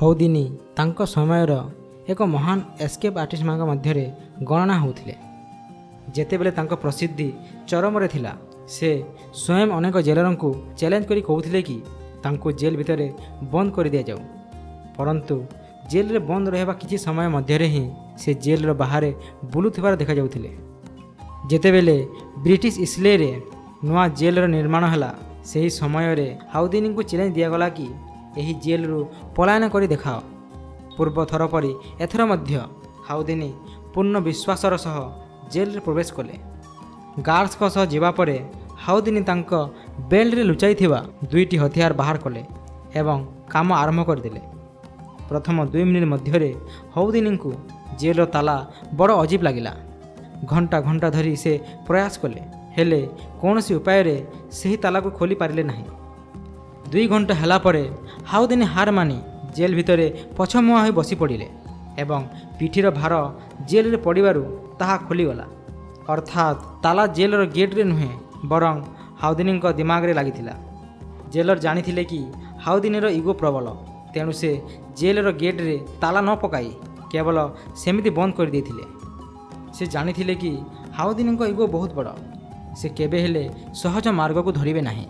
ହଉଦିନି ତାଙ୍କ ସମୟର ଏକ ମହାନ ଏସ୍କେପ୍ ଆର୍ଟିଷ୍ଟମାନଙ୍କ ମଧ୍ୟରେ ଗଣନା ହେଉଥିଲେ। ଯେତେବେଳେ ତାଙ୍କ ପ୍ରସିଦ୍ଧି ଚରମରେ ଥିଲା, ସେ ସ୍ୱୟଂ ଅନେକ ଜେଲରଙ୍କୁ ଚ୍ୟାଲେଞ୍ଜ କରି କହୁଥିଲେ କି ତାଙ୍କୁ ଜେଲ୍ ଭିତରେ ବନ୍ଦ କରିଦିଆଯାଉ। ପରନ୍ତୁ ଜେଲ୍ରେ ବନ୍ଦ ରହିବା କିଛି ସମୟ ମଧ୍ୟରେ ହିଁ ସେ ଜେଲ୍ର ବାହାରେ ବୁଲୁଥିବାର ଦେଖାଯାଉଥିଲେ। ଯେତେବେଳେ ବ୍ରିଟିଶ ଇସ୍ଟଲେରେ ନୂଆ ଜେଲ୍ର ନିର୍ମାଣ ହେଲା, ସେହି ସମୟରେ ହାଉଦିନିଙ୍କୁ ଚ୍ୟାଲେଞ୍ଜ ଦିଆଗଲା କି ଏହି ଜେଲ୍ରୁ ପଳାୟନ କରି ଦେଖାଅ। ପୂର୍ବ ଥର ପରି ଏଥର ମଧ୍ୟ ହାଉଦିନି ପୂର୍ଣ୍ଣ ବିଶ୍ୱାସର ସହ ଜେଲ୍ରେ ପ୍ରବେଶ କଲେ। ଗାର୍ଡସଙ୍କ ସହ ଯିବା ପରେ ହାଉଦିନି ତାଙ୍କ ବେଲ୍ଟରେ ଲୁଚାଇଥିବା 2ଟି ହତିଆର ବାହାର କଲେ ଏବଂ କାମ ଆରମ୍ଭ କରିଦେଲେ। ପ୍ରଥମ 2 ମିନିଟ୍ ମଧ୍ୟରେ ହାଉଦିନିଙ୍କୁ ଜେଲ୍ର ତାଲା ବଡ଼ ଅଜୀବ ଲାଗିଲା। ଘଣ୍ଟା ଘଣ୍ଟା ଧରି ସେ ପ୍ରୟାସ କଲେ, ହେଲେ କୌଣସି ଉପାୟରେ ସେହି ତାଲାକୁ ଖୋଲି ପାରିଲେ ନାହିଁ। 2 ଘଣ୍ଟା ହେଲା ପରେ ହାଉଦିନି ହାର ମାନି ଜେଲ୍ ଭିତରେ ପଛମୁହାଁ ହୋଇ ବସି ପଡ଼ିଲେ ଏବଂ ପିଠିର ଭାର ଜେଲ୍ରେ ପଡ଼ିବାରୁ ତାହା ଖୋଲିଗଲା। ଅର୍ଥାତ୍ ତାଲା ଜେଲ୍ର ଗେଟ୍ରେ ନୁହେଁ, ବରଂ ହାଉଦିନିଙ୍କ ଦିମାଗରେ ଲାଗିଥିଲା। ଜେଲର ଜାଣିଥିଲେ କି ହାଉଦିନିର ଇଗୋ ପ୍ରବଳ, ତେଣୁ ସେ ଜେଲ୍ର ଗେଟ୍ରେ ତାଲା ନ ପକାଇ କେବଳ ସେମିତି ବନ୍ଦ କରିଦେଇଥିଲେ। ସେ ଜାଣିଥିଲେ କି ହାଉଦିନିଙ୍କ ଇଗୋ ବହୁତ ବଡ଼, ସେ କେବେ ହେଲେ ସହଜ ମାର୍ଗକୁ ଧରିବେ ନାହିଁ।